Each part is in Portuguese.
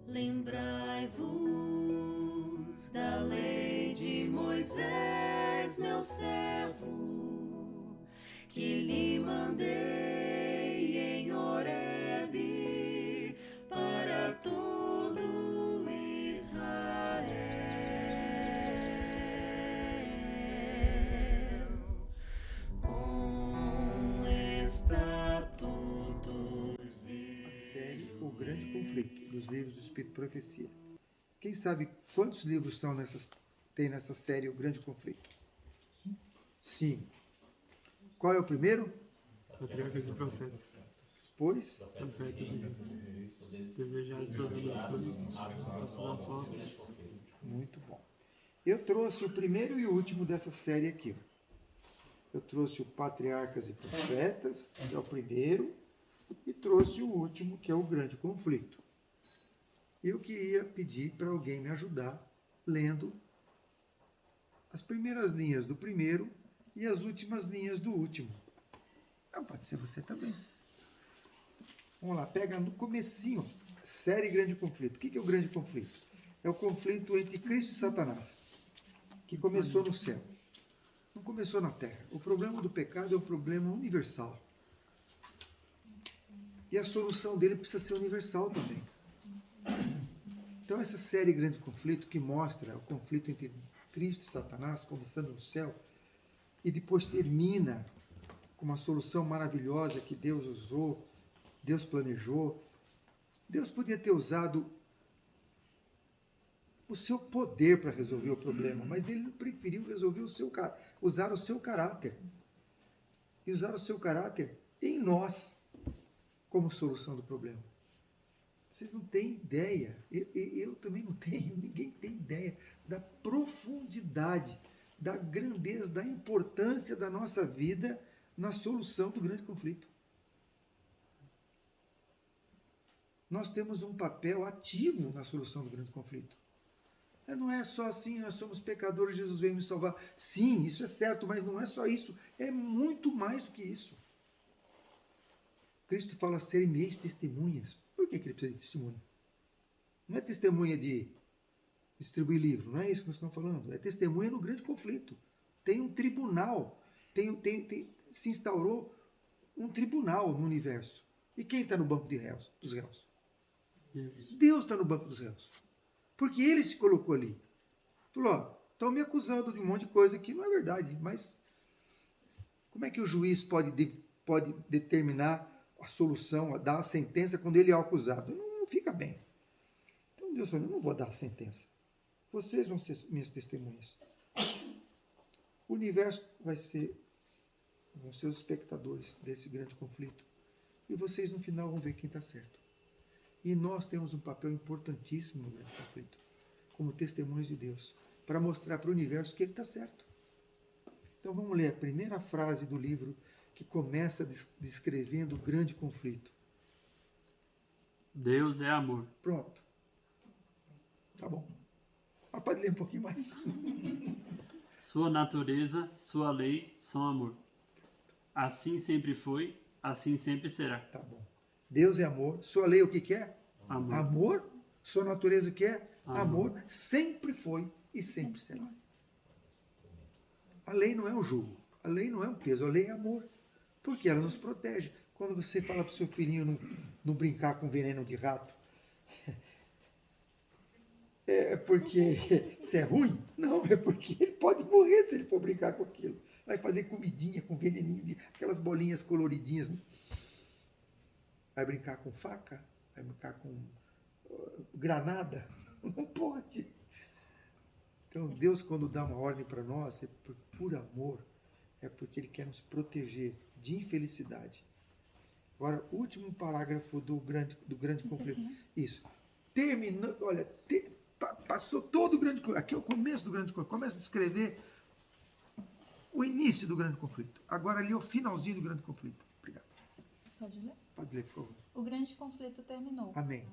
Lembrai-vos da lei de Moisés, meu servo, que lhe mandei em Horebe para todo Israel, com estatutos e A série O Grande Conflito, dos livros do Espírito e Profecia. Quem sabe quantos livros tem nessa série O Grande Conflito? 5. Qual é o primeiro? Patriarcas e profetas. Pois, Profetas e desejar todas as nações, apóstolos apóstolos. muito bom. Eu trouxe o primeiro e o último dessa série aqui. Eu trouxe o Patriarcas e Profetas, que é o primeiro, e trouxe o último, que é o Grande Conflito. Eu queria pedir para alguém me ajudar lendo as primeiras linhas do primeiro e as últimas linhas do último. Ah, pode ser você também. Vamos lá, pega no comecinho, série Grande Conflito. O que é o Grande Conflito? É o conflito entre Cristo e Satanás, que começou no céu. Não começou na terra. O problema do pecado é um problema universal. E a solução dele precisa ser universal também. Então essa série Grande Conflito, que mostra o conflito entre Cristo e Satanás, começando no céu, e depois termina com uma solução maravilhosa que Deus usou, Deus planejou. Deus podia ter usado o seu poder para resolver o problema, mas ele preferiu resolver usar o seu caráter. E usar o seu caráter em nós como solução do problema. Vocês não têm ideia, eu também não tenho, ninguém tem ideia da profundidade, da grandeza, da importância da nossa vida na solução do grande conflito. Nós temos um papel ativo na solução do grande conflito. Não é só assim, nós somos pecadores, Jesus veio nos salvar. Sim, isso é certo, mas não é só isso, é muito mais do que isso. Cristo fala serem meus testemunhas. Por que ele precisa de testemunho? Não é testemunha de distribuir livro, não é isso que nós estamos falando. É testemunha no grande conflito. Tem um tribunal, se instaurou um tribunal no universo. E quem está no banco dos réus? Deus está no banco dos réus. Porque ele se colocou ali. Falou, estão me acusando de um monte de coisa que não é verdade, mas como é que o juiz pode determinar a solução, dar a sentença quando ele é o acusado? Não fica bem. Então Deus falou, eu não vou dar a sentença. Vocês vão ser minhas testemunhas. O universo vão ser os espectadores desse grande conflito. E vocês no final vão ver quem está certo. E nós temos um papel importantíssimo no grande conflito, como testemunhas de Deus, para mostrar para o universo que ele está certo. Então vamos ler a primeira frase do livro que começa descrevendo o grande conflito. Deus é amor. Pronto. Tá bom. Mas pode ler um pouquinho mais. Sua natureza, sua lei são amor. Assim sempre foi, assim sempre será. Tá bom. Deus é amor. Sua lei o que é? Amor. Amor. Sua natureza o que é? Amor. Amor. Sempre foi e sempre será. A lei não é um jugo. A lei não é um peso. A lei é amor. Porque ela nos protege. Quando você fala para o seu filhinho não brincar com veneno de rato, é porque isso é ruim? Não, é porque ele pode morrer se ele for brincar com aquilo. Vai fazer comidinha com veneninho, aquelas bolinhas coloridinhas. Né? Vai brincar com faca? Vai brincar com granada? Não pode. Então Deus, quando dá uma ordem para nós, é por amor, é porque Ele quer nos proteger de infelicidade. Agora, último parágrafo do grande conflito. Isso. Terminando, olha, passou todo o grande conflito. Aqui é o começo do grande conflito. Começa a descrever o início do grande conflito. Agora ali é o finalzinho do grande conflito. Obrigado. Pode ler? Pode ler, por favor. O grande conflito terminou. Amém.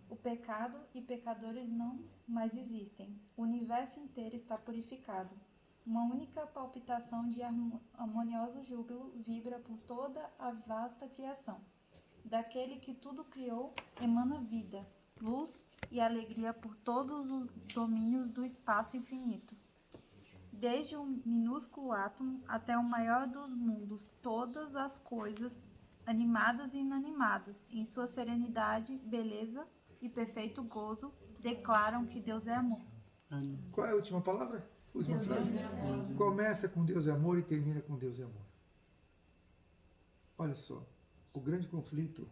O pecado e pecadores não mais existem. O universo inteiro está purificado. Uma única palpitação de harmonioso júbilo vibra por toda a vasta criação. Daquele que tudo criou emana vida, luz e alegria por todos os domínios do espaço infinito. Desde o minúsculo átomo até o maior dos mundos, todas as coisas, animadas e inanimadas, em sua serenidade, beleza e perfeito gozo, declaram que Deus é amor. Amém. Qual é a última palavra? Última Deus frase? é amor. Começa com Deus é amor e termina com Deus é amor. Olha só, o grande conflito,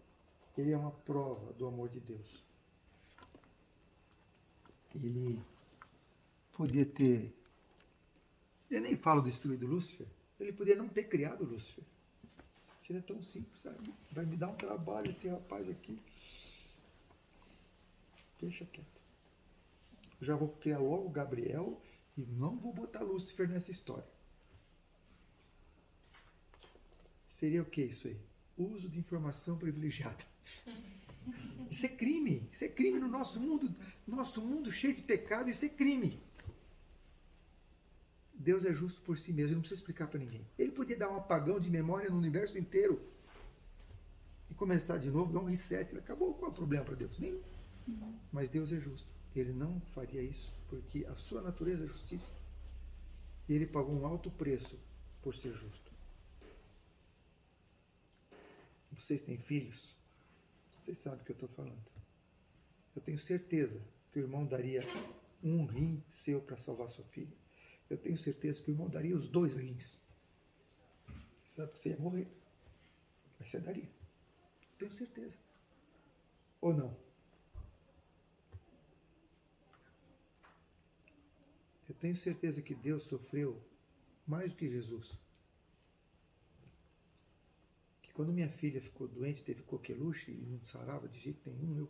ele é uma prova do amor de Deus. Ele podia ter... Eu nem falo destruir do Lúcifer. Ele podia não ter criado Lúcifer. Seria tão simples, sabe? Vai me dar um trabalho esse rapaz aqui. Deixa quieto. Eu já vou criar logo Gabriel e não vou botar Lúcifer nessa história. Seria o que isso aí? Uso de informação privilegiada. Isso é crime. Isso é crime no nosso mundo cheio de pecado. Isso é crime. Deus é justo por si mesmo, ele não precisa explicar para ninguém. Ele podia dar um apagão de memória no universo inteiro e começar de novo, dar um reset. Acabou, qual é o problema para Deus? Nenhum. Sim. Mas Deus é justo. Ele não faria isso porque a sua natureza é justiça. E ele pagou um alto preço por ser justo. Vocês têm filhos? Vocês sabem o que eu estou falando. Eu tenho certeza que o irmão daria um rim seu para salvar sua filha. Eu tenho certeza que o irmão daria os 2 rins. Sabe que você ia morrer. Mas você daria. Tenho certeza. Ou não? Eu tenho certeza que Deus sofreu mais do que Jesus. Que quando minha filha ficou doente, teve coqueluche e não sarava de jeito nenhum, eu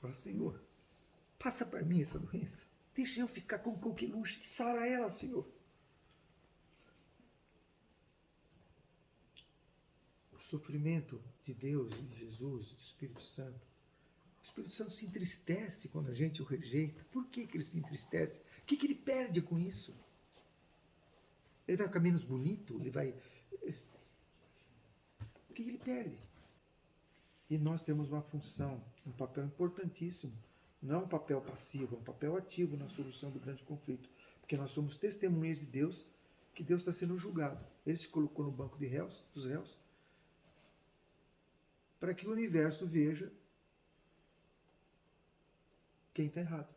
falei, Senhor, passa para mim essa doença. Deixa eu ficar com coqueluche, sara ela, Senhor. O sofrimento de Deus, de Jesus, do Espírito Santo. O Espírito Santo se entristece quando a gente o rejeita. Por que ele se entristece? O que ele perde com isso? Ele vai ficar menos bonito? Ele vai... O que ele perde? E nós temos uma função, um papel importantíssimo. Não é um papel passivo, é um papel ativo na solução do grande conflito. Porque nós somos testemunhas de Deus, que Deus está sendo julgado. Ele se colocou no banco de réus, dos réus, para que o universo veja quem está errado.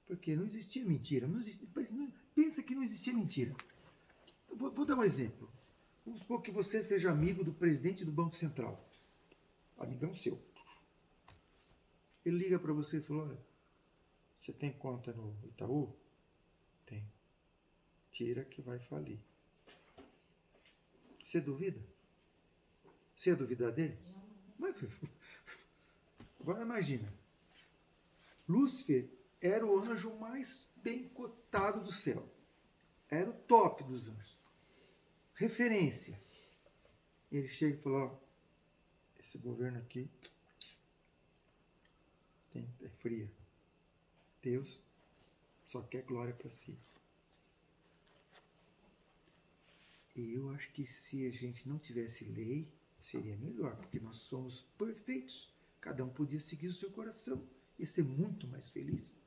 Porque não existia mentira. Não existia, pensa que não existia mentira. Vou dar um exemplo. Vamos supor que você seja amigo do presidente do Banco Central. Amigão seu. Ele liga para você e fala, olha, você tem conta no Itaú? Tem. Tira que vai falir. Você duvida? Você ia duvidar dele? Agora imagina. Lúcifer era o anjo mais bem cotado do céu. Era o top dos anjos. Referência. Ele chega e fala, ó, esse governo aqui é fria. Deus só quer glória para si. E eu acho que se a gente não tivesse lei, seria melhor, porque nós somos perfeitos. Cada um podia seguir o seu coração. Ia ser muito mais feliz.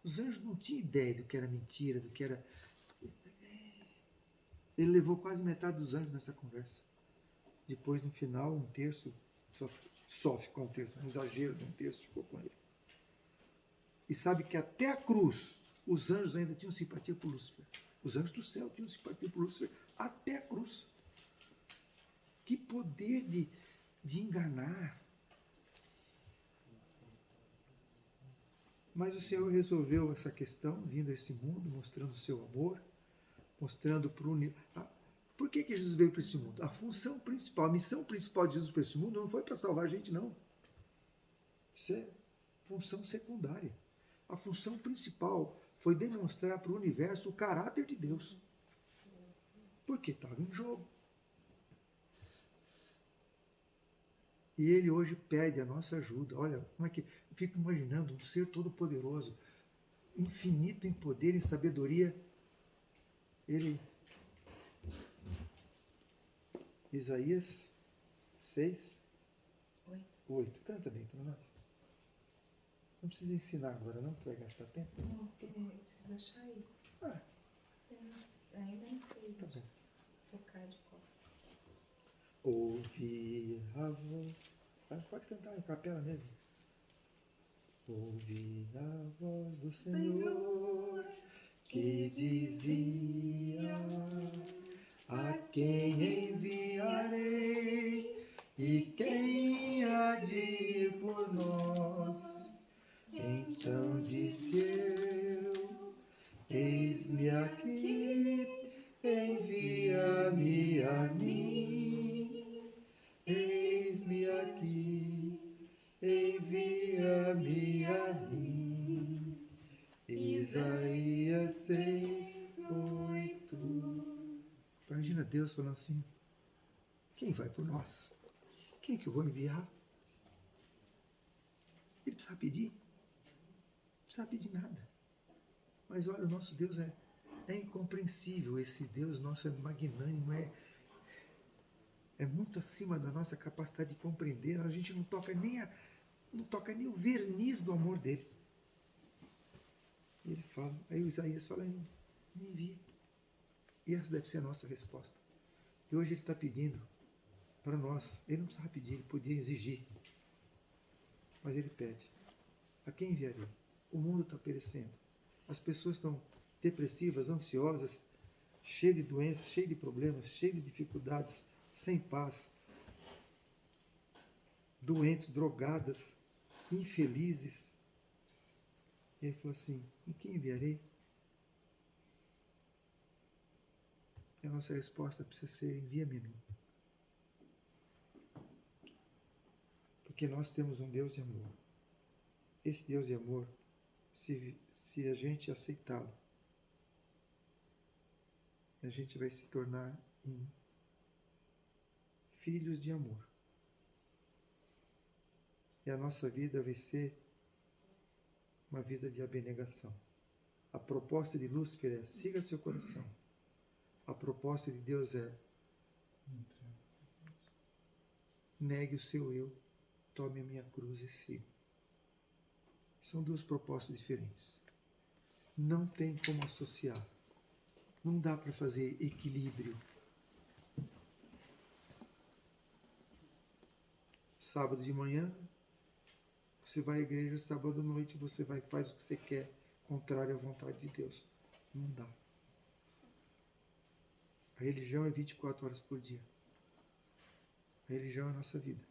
Os anjos não tinham ideia do que era mentira, do que era... Ele levou quase metade dos anjos nessa conversa. Depois, no final, um terço só ficou um terço, um exagero de um terço ficou com ele. E sabe que até a cruz, os anjos ainda tinham simpatia por Lúcifer. Os anjos do céu tinham simpatia por Lúcifer até a cruz. Que poder de enganar. Mas o Senhor resolveu essa questão, vindo a esse mundo, mostrando o seu amor, mostrando para o universo. Por que Jesus veio para esse mundo? A função principal, a missão principal de Jesus para esse mundo não foi para salvar a gente, não. Isso é função secundária. A função principal foi demonstrar para o universo o caráter de Deus. Porque estava em jogo. E ele hoje pede a nossa ajuda. Olha, como é que... Eu fico imaginando um ser todo-poderoso, infinito em poder e sabedoria. Ele... Isaías 6, 8. Canta bem para nós. Não precisa ensinar agora não, que vai gastar tempo. Não, porque eu preciso achar aí. Ah, Ainda não sei tá bom. tocar de cor. Ouvi a voz. Ah, pode cantar em capela mesmo. Ouvi a voz do Senhor que dizia: a quem enviarei e quem há de ir por nós? Então disse eu: eis-me aqui, envia-me a mim. Eis-me aqui, envia-me a mim. Isaías 6:8. Imagina Deus falando assim: quem vai por nós? Quem que eu vou enviar? Ele precisa pedir? Não precisa pedir nada. Mas olha, o nosso Deus é incompreensível. Esse Deus nosso é magnânimo, é muito acima da nossa capacidade de compreender. A gente não toca nem o verniz do amor dele. E ele fala, aí o Isaías fala: me envia. E essa deve ser a nossa resposta. E hoje ele está pedindo para nós. Ele não precisava pedir, ele podia exigir. Mas ele pede: a quem enviarei? O mundo está perecendo. As pessoas estão depressivas, ansiosas, cheias de doenças, cheias de problemas, cheias de dificuldades, sem paz, doentes, drogadas, infelizes. E ele falou assim: em quem enviarei? E a nossa resposta precisa ser: envia-me a mim. Porque nós temos um Deus de amor. Esse Deus de amor, se a gente aceitá-lo, a gente vai se tornar em filhos de amor. E a nossa vida vai ser uma vida de abnegação. A proposta de Lúcifer é: siga seu coração. A proposta de Deus é: negue o seu eu, tome a minha cruz e siga. São duas propostas diferentes. Não tem como associar. Não dá para fazer equilíbrio. Sábado de manhã, você vai à igreja, sábado à noite você faz o que você quer, contrário à vontade de Deus. Não dá. A religião é 24 horas por dia. A religião é a nossa vida.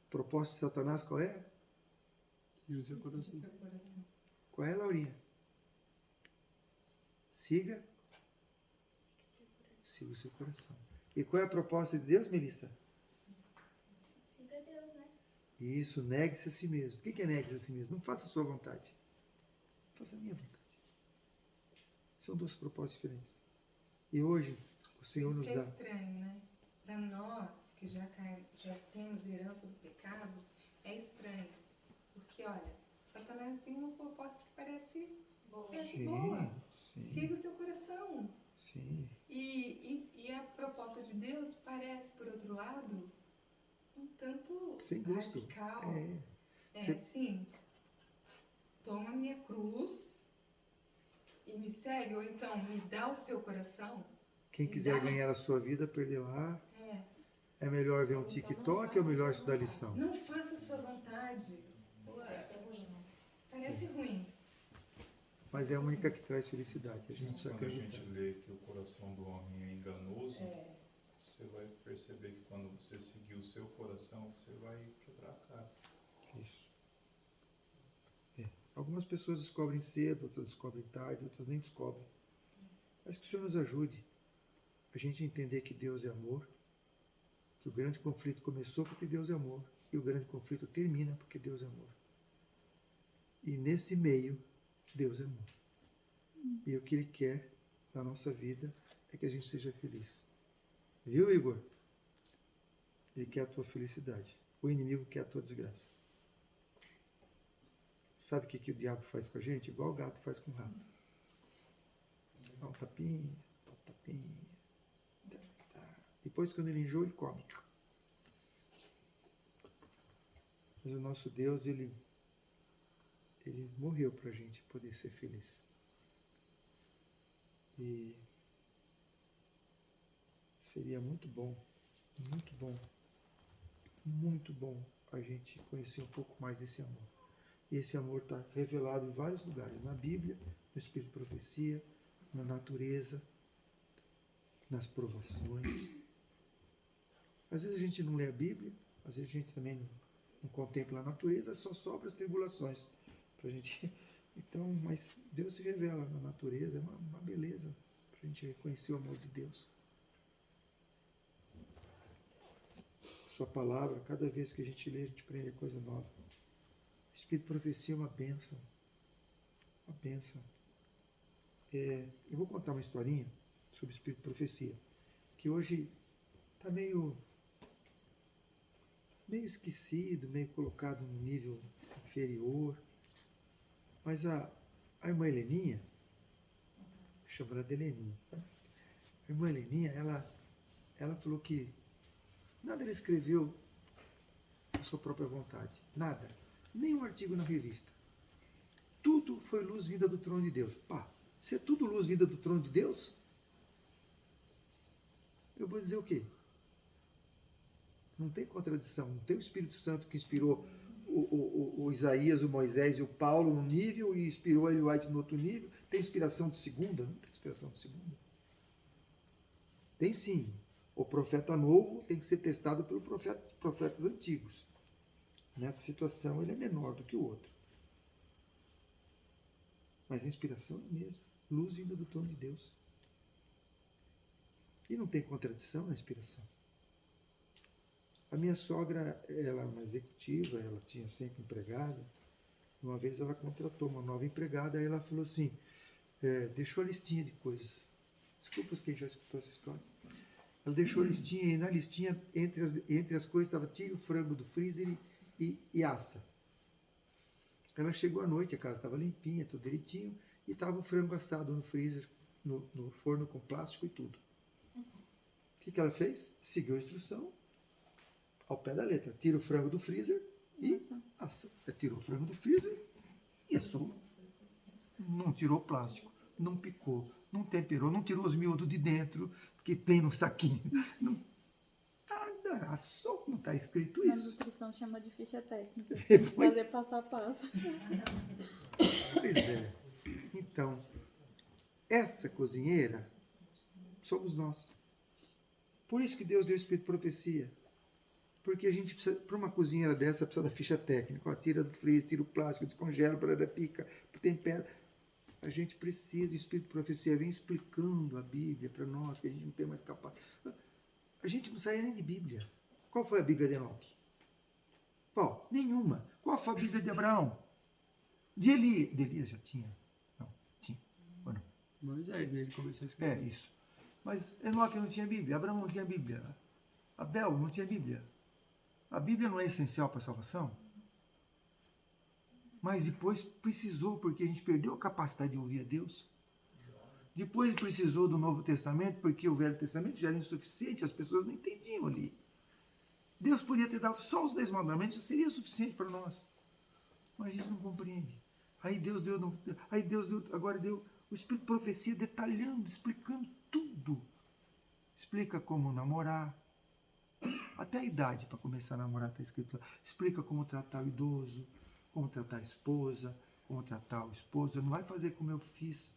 A proposta de Satanás qual é? Siga o seu coração. Seu coração. Qual é, Laurinha? Siga o seu coração. E qual é a proposta de Deus, Melissa? Siga Deus, né? Isso, negue-se a si mesmo. O que é negue-se a si mesmo? Não faça a sua vontade. Faça a minha vontade. São duas propostas diferentes. E hoje, o Senhor Isso nos que é dá... estranho, né? Para nós, que já temos herança do pecado, é estranho. Porque, olha, Satanás tem uma proposta que parece boa. Sim. Siga o seu coração. Sim. E a proposta de Deus parece, por outro lado, um tanto Sem gosto. radical. Você- Sim. Toma a minha cruz e me segue, ou então me dá o seu coração. Quem quiser ganhar a sua vida, perderá. É. É melhor ver um Então, TikTok ou melhor estudar a lição? Não faça a sua vontade. Parece ruim, né? Parece ruim. Mas é a única que traz felicidade. A gente precisa Quando a acreditar. gente lê que o coração do homem é enganoso, você vai perceber que quando você seguir o seu coração, você vai quebrar a cara. Isso. Algumas pessoas descobrem cedo, outras descobrem tarde, outras nem descobrem. Mas que o Senhor nos ajude a gente entender que Deus é amor, que o grande conflito começou porque Deus é amor, e o grande conflito termina porque Deus é amor. E nesse meio, Deus é amor. E o que Ele quer na nossa vida é que a gente seja feliz. Viu, Igor? Ele quer a tua felicidade. O inimigo quer a tua desgraça. Sabe o que o diabo faz com a gente? Igual o gato faz com o rato. Dá um tapinha, dá um tapinha. Depois, quando ele enjoa, ele come. Mas o nosso Deus, ele Ele morreu para a gente poder ser feliz. E seria muito bom a gente conhecer um pouco mais desse amor. E esse amor está revelado em vários lugares, na Bíblia, no Espírito de Profecia, na natureza, nas provações. Às vezes a gente não lê a Bíblia, às vezes a gente também não contempla a natureza, só sobra as tribulações pra gente. Então, mas Deus se revela na natureza, é uma beleza para a gente reconhecer o amor de Deus. Sua palavra, cada vez que a gente lê, a gente aprende coisa nova. O Espírito de Profecia é uma bênção. Uma bênção. Eu vou contar uma historinha sobre o Espírito de Profecia, que hoje está meio esquecido, meio colocado num nível inferior. Mas a irmã Heleninha, chamo ela de Heleninha, sabe? A irmã Heleninha, ela falou que nada ela escreveu por sua própria vontade. Nada. Nenhum artigo na revista. Tudo foi luz vinda do trono de Deus. Pá, se é tudo luz vinda do trono de Deus, eu vou dizer o quê? Não tem contradição. Não tem o Espírito Santo que inspirou o Isaías, o Moisés e o Paulo num nível e inspirou a Ellen White no outro nível. Tem inspiração de segunda? Não tem inspiração de segunda. Tem sim. O profeta novo tem que ser testado pelos profetas antigos. Nessa situação ele é menor do que o outro. Mas a inspiração é a mesma. Luz vinda do trono de Deus. E não tem contradição na inspiração. A minha sogra, ela é uma executiva, ela tinha sempre empregada. Uma vez ela contratou uma nova empregada, aí ela falou assim, deixou a listinha de coisas. Desculpa quem já escutou essa história. Ela deixou a listinha, e na listinha, entre as coisas, estava tira o frango do freezer e assa. Ela chegou à noite, a casa estava limpinha, tudo direitinho, e estava o frango assado no freezer, no forno com plástico e tudo. O que ela fez? Seguiu a instrução, ao pé da letra. Tira o frango do freezer e assa. Tirou o frango do freezer e assou. Não tirou o plástico, não picou, não temperou, não tirou os miúdos de dentro, que tem no saquinho. Não, nada, assou, não está escrito isso. Na nutrição chama de ficha técnica. Pois, Fazer passo a passo. pois é. Então, essa cozinheira somos nós. Por isso que Deus deu o Espírito de Profecia. Porque a gente precisa, para uma cozinheira dessa, precisa da ficha técnica. Ó, tira do freezer, tira o plástico, descongela, pica, tempera. A gente precisa, o Espírito de Profecia vem explicando a Bíblia para nós, que a gente não tem mais capacidade. A gente não saía nem de Bíblia. Qual foi a Bíblia de Enoque? Qual? Nenhuma. Qual foi a Bíblia de Abraão? De Elias já tinha? Não, tinha. Ou não? Moisés, né? Ele começou a escrever. Isso. Mas Enoque não tinha Bíblia, Abraão não tinha Bíblia, Abel não tinha Bíblia. A Bíblia não é essencial para a salvação? Mas depois precisou, porque a gente perdeu a capacidade de ouvir a Deus. Depois precisou do Novo Testamento, porque o Velho Testamento já era insuficiente, as pessoas não entendiam ali. Deus podia ter dado só os 10 mandamentos, já seria suficiente para nós. Mas a gente não compreende. Aí Deus deu, agora deu o Espírito de Profecia detalhando, explicando tudo. Explica como namorar. Até a idade para começar a namorar está escrito lá. Explica como tratar o idoso, como tratar a esposa, como tratar o esposo. Não vai fazer como eu fiz.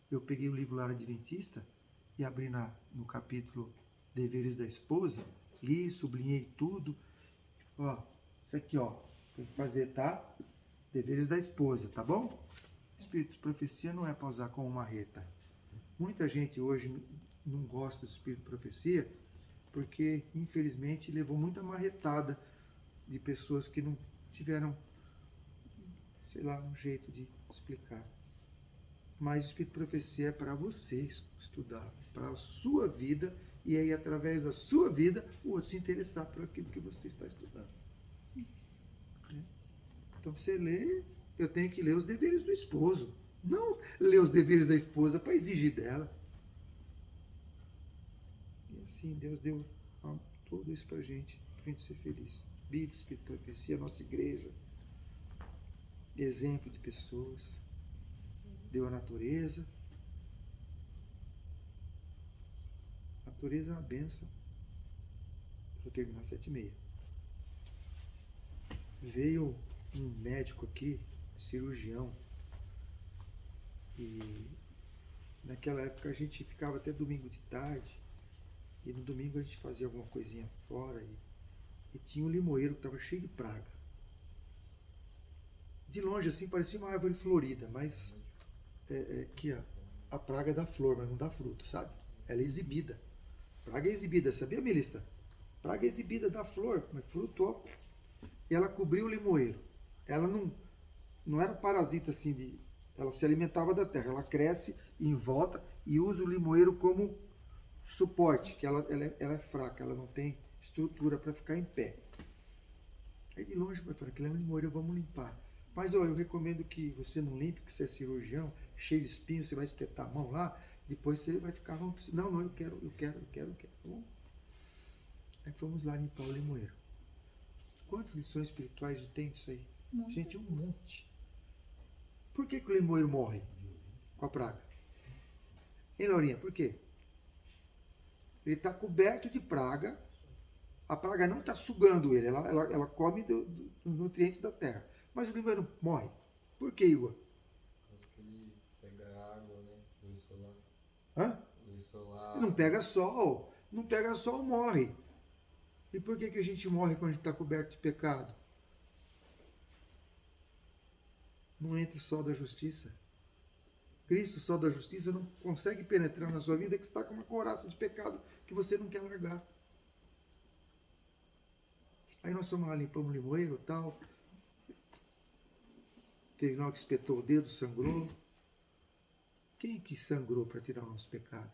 Eu peguei o livro Lar Adventista e abri no capítulo Deveres da Esposa, li, sublinhei tudo. Ó, isso aqui, ó, tem que fazer, tá? Deveres da esposa, tá bom? Espírito de Profecia não é para usar como marreta. Muita gente hoje não gosta do Espírito de Profecia porque, infelizmente, levou muita marretada de pessoas que não tiveram, sei lá, um jeito de explicar. Mas o Espírito de Profecia é para você estudar, para a sua vida, e aí, através da sua vida, o outro se interessar por aquilo que você está estudando. Então, você lê, eu tenho que ler os deveres do esposo, não ler os deveres da esposa para exigir dela. E assim, Deus deu tudo isso para a gente ser feliz. Bíblia, Espírito de Profecia, nossa igreja. exemplo de pessoas, deu a natureza. A natureza é uma bênção. Vou terminar 7h30. Veio um médico aqui, cirurgião, e naquela época a gente ficava até domingo de tarde, e no domingo a gente fazia alguma coisinha fora, e tinha um limoeiro que estava cheio de praga. De longe assim parecia uma árvore florida, mas que a praga dá flor, mas não dá fruto, sabe? Ela é exibida. Praga é exibida, sabia, Melissa? Praga é exibida, dá flor, mas fruto, ó. E ela cobriu o limoeiro. Ela não era parasita assim ela se alimentava da terra, ela cresce em volta e usa o limoeiro como suporte, que ela é fraca, ela não tem estrutura para ficar em pé. Aí de longe vai falar que é um limoeiro, vamos limpar. Mas eu recomendo que você não limpe, que você é cirurgião, cheio de espinho, você vai espetar a mão lá, depois você vai ficar, não, eu quero. Tá bom? Aí fomos lá limpar o limoeiro. Quantas lições espirituais tem disso aí? Gente, um monte. Por que o limoeiro morre com a praga? Hein, Laurinha, por quê? Ele está coberto de praga, a praga não está sugando ele, ela come dos nutrientes da terra. Mas o limoeiro morre. Por que, Igor? Acho que ele pega água, né? Luz solar. Hã? Luz solar. Não pega sol. Não pega sol, morre. E por que a gente morre quando a gente está coberto de pecado? Não entra o sol da justiça. Cristo, o sol da justiça, não consegue penetrar na sua vida, que está com uma couraça de pecado que você não quer largar. Aí nós fomos lá, limpamos o limoeiro e tal. Teve lá que espetou o dedo, sangrou. Quem que sangrou para tirar o nosso pecado?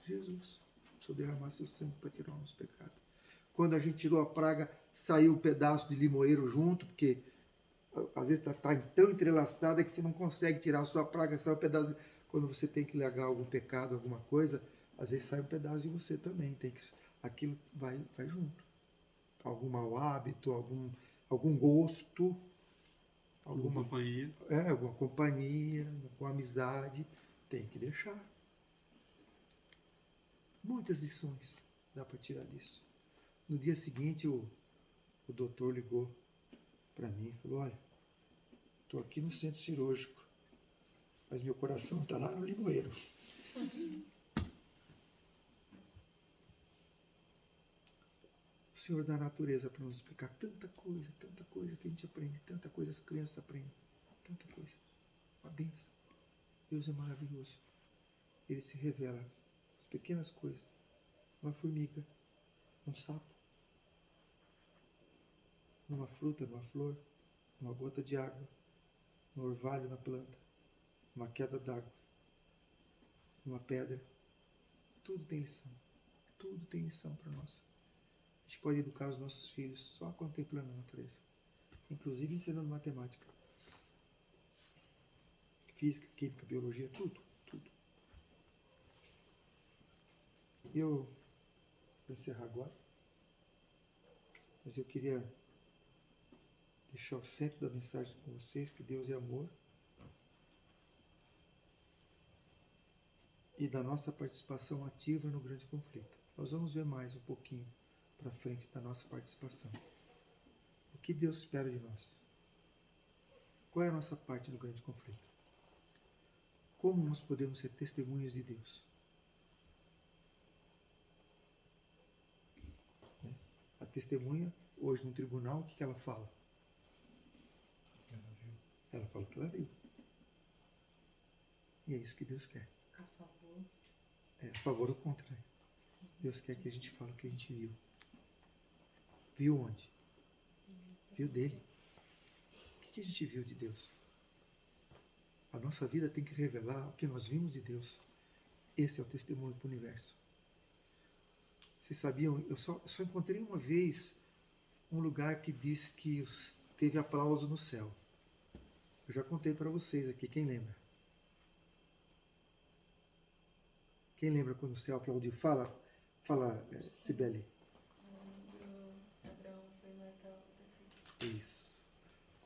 Jesus. Precisou derramar seu sangue para tirar o nosso pecado. Quando a gente tirou a praga, saiu um pedaço de limoeiro junto, porque às vezes está tão entrelaçada que você não consegue tirar a sua praga, sai um pedaço. Quando você tem que largar algum pecado, alguma coisa, às vezes sai um pedaço de você também. Aquilo vai junto. Algum mau hábito, algum gosto, alguma companhia. Alguma companhia, alguma amizade, tem que deixar. Muitas lições dá para tirar disso. No dia seguinte, o doutor ligou para mim e falou: olha, estou aqui no centro cirúrgico, mas meu coração está lá no limoeiro. O Senhor da natureza para nos explicar tanta coisa que a gente aprende, tanta coisa as crianças aprendem, tanta coisa. Uma bênção. Deus é maravilhoso. Ele se revela as pequenas coisas. Uma formiga, um sapo, numa fruta, numa flor, uma gota de água, um orvalho na planta, uma queda d'água, uma pedra. Tudo tem lição. Tudo tem lição para nós. A gente pode educar os nossos filhos só contemplando a natureza. Inclusive ensinando matemática, física, química, biologia, tudo. Eu vou encerrar agora, mas eu queria deixar o centro da mensagem com vocês, que Deus é amor, e da nossa participação ativa no grande conflito. Nós vamos ver mais um pouquinho para frente da nossa participação. O que Deus espera de nós? Qual é a nossa parte no grande conflito? Como nós podemos ser testemunhas de Deus? A testemunha, hoje no tribunal, o que ela fala? Ela fala o que ela viu. E é isso que Deus quer. A favor. A favor ou contra, né? Deus quer que a gente fale o que a gente viu. Viu onde? Viu dele. O que a gente viu de Deus? A nossa vida tem que revelar o que nós vimos de Deus. Esse é o testemunho para o universo. Vocês sabiam, eu só encontrei uma vez um lugar que diz que teve aplauso no céu. Eu já contei para vocês aqui, quem lembra? Quem lembra quando o céu aplaudiu? Fala, Cibele. Quando Abraão foi matar o sacrifício. Isso.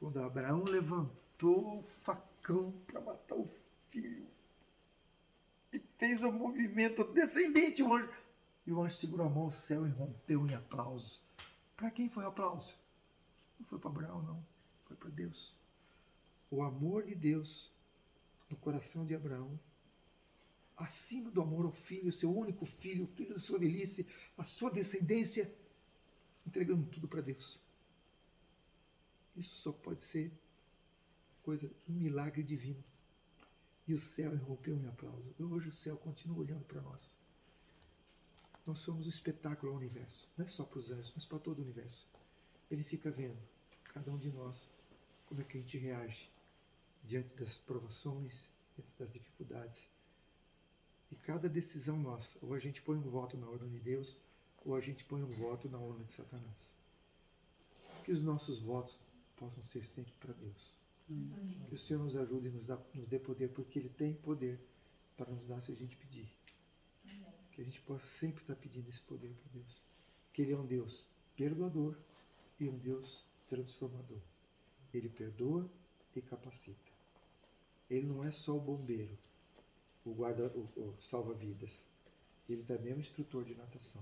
quando Abraão levantou o facão para matar o filho e fez o movimento descendente, o anjo, e o anjo segurou a mão ao céu e rompeu em aplausos. Para quem foi o aplauso? Não foi para Abraão, não. Foi para Deus. O amor de Deus no coração de Abraão, acima do amor ao filho, seu único filho, o filho de sua velhice, a sua descendência, entregando tudo para Deus. Isso só pode ser um milagre divino. E o céu irrompeu em aplauso. E hoje o céu continua olhando para nós. Nós somos o espetáculo ao universo. Não é só para os anjos, mas para todo o universo. Ele fica vendo, cada um de nós, como é que a gente reage diante das provações, diante das dificuldades. E cada decisão nossa, ou a gente põe um voto na urna de Deus, ou a gente põe um voto na urna de Satanás. Que os nossos votos possam ser sempre para Deus. Que o Senhor nos ajude e nos dê poder, porque Ele tem poder para nos dar se a gente pedir. Que a gente possa sempre estar pedindo esse poder para Deus. Que Ele é um Deus perdoador e um Deus transformador. Ele perdoa e capacita. Ele não é só o bombeiro, o salva-vidas. Ele também é um instrutor de natação.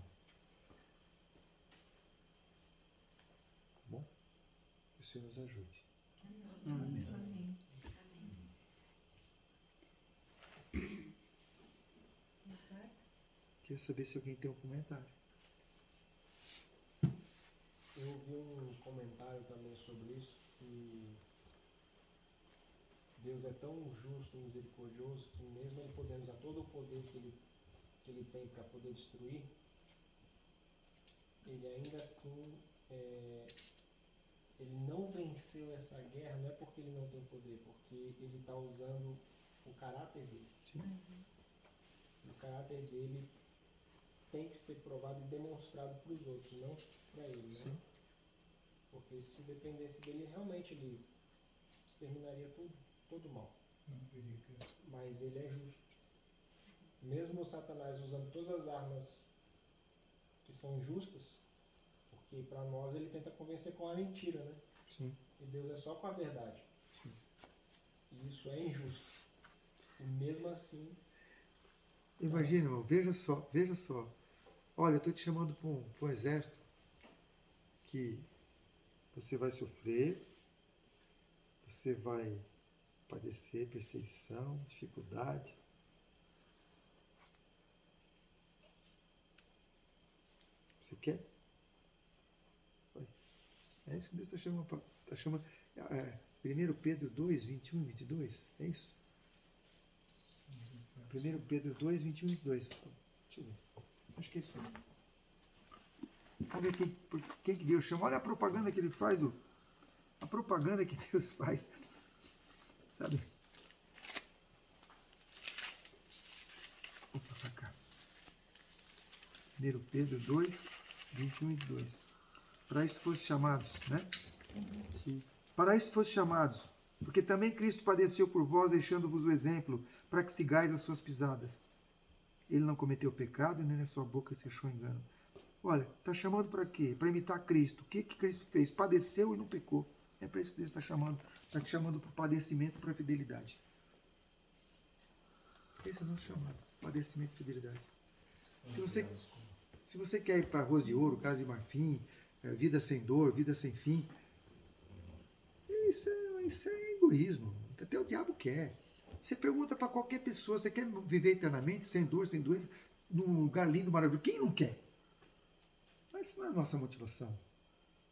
Tá bom? Que o Senhor nos ajude. Amém. Amém. Queria saber se alguém tem um comentário. Eu vi um comentário também sobre isso, que Deus é tão justo e misericordioso que mesmo Ele podendo usar todo o poder que Ele tem para poder destruir, Ele ainda assim, Ele não venceu essa guerra, não é porque Ele não tem poder, porque Ele está usando o caráter dele. Sim. O caráter dele tem que ser provado e demonstrado para os outros, não para ele, né? Sim. Porque se dependesse dele, realmente ele exterminaria todo o mal. Não verifica. Mas ele é justo. Mesmo o Satanás usando todas as armas que são justas, porque para nós ele tenta convencer com a mentira, né? Sim. E Deus é só com a verdade. Sim. E isso é injusto. E mesmo assim... Imagina, irmão, veja só. Olha, eu estou te chamando para um exército que você vai sofrer, você vai padecer perseguição, dificuldade. Você quer? É isso que Deus está chamando. 1 Pedro 2, 21 e 22, é isso? 1 Pedro 2, 21 e 22. Deixa eu ver. Acho que é isso. Vamos ver quem que Deus chama. Olha a propaganda que ele faz, a propaganda que Deus faz. Sabe? Opa, pra cá. 1 Pedro 2, 21 e 22. Para isto fosse chamados, né? Sim. Para isto fosse chamados, porque também Cristo padeceu por vós, deixando-vos o exemplo, para que sigais as suas pisadas. Ele não cometeu pecado, nem na sua boca se achou engano. Olha, está chamando para quê? Para imitar Cristo. O que Cristo fez? Padeceu e não pecou. É para isso que Deus está chamando. Está te chamando para o padecimento e para a fidelidade. Esse é o nosso chamado. Padecimento e fidelidade. Se você quer ir para arroz de ouro, casa de marfim, vida sem dor, vida sem fim, isso é egoísmo. Até o diabo quer. Você pergunta para qualquer pessoa, você quer viver eternamente, sem dor, sem doença, num lugar lindo, maravilhoso? Quem não quer? Mas isso não é a nossa motivação.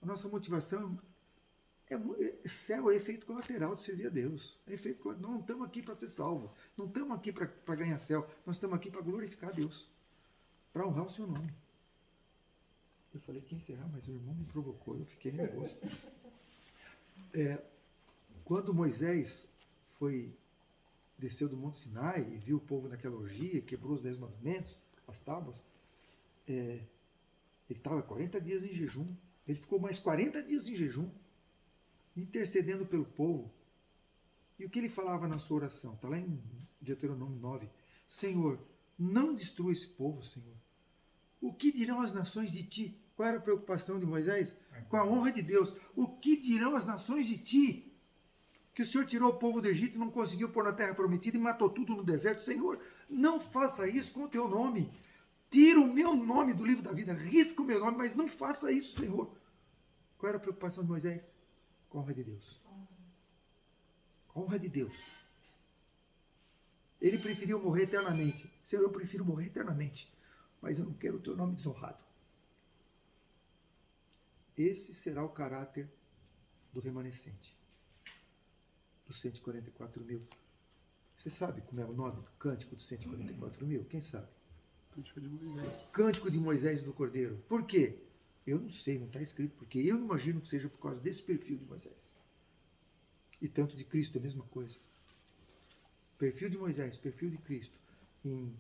A nossa motivação céu é efeito colateral de servir a Deus. É efeito colateral. Não estamos aqui para ser salvo. Não estamos aqui para ganhar céu. Nós estamos aqui para glorificar a Deus. Para honrar o seu nome. Eu falei que ia encerrar, mas o irmão me provocou. Eu fiquei nervoso. Quando Moisés desceu do Monte Sinai e viu o povo naquela orgia, quebrou os 10 mandamentos, as tábuas, ele estava 40 dias em jejum. Ele ficou mais 40 dias em jejum, intercedendo pelo povo. E o que ele falava na sua oração? Está lá em Deuteronômio 9. Senhor, não destrua esse povo, Senhor. O que dirão as nações de ti? Qual era a preocupação de Moisés? Com a honra de Deus. O que dirão as nações de ti? Que o Senhor tirou o povo do Egito e não conseguiu pôr na terra prometida e matou tudo no deserto. Senhor, não faça isso com o teu nome. Tira o meu nome do livro da vida, risca o meu nome, mas não faça isso, Senhor. Qual era a preocupação de Moisés? Com a honra de Deus. Com a honra de Deus. Ele preferiu morrer eternamente. Senhor, eu prefiro morrer eternamente, mas eu não quero o teu nome desonrado. Esse será o caráter do remanescente, dos 144 mil. Você sabe como é o nome do cântico dos 144 mil? Quem sabe? Cântico de Moisés. Cântico de Moisés e do Cordeiro. Por quê? Eu não sei, não está escrito, porque eu imagino que seja por causa desse perfil de Moisés. E tanto de Cristo, é a mesma coisa. Perfil de Moisés, perfil de Cristo, em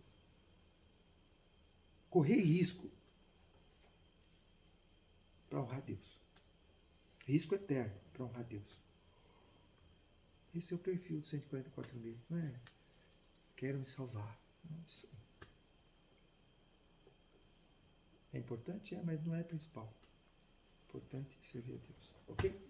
correr risco para honrar Deus. Risco eterno para honrar Deus. Esse é o perfil de 144 mil. Não é? Quero me salvar. Não, isso é importante, mas não é principal. Importante é servir a Deus. Ok?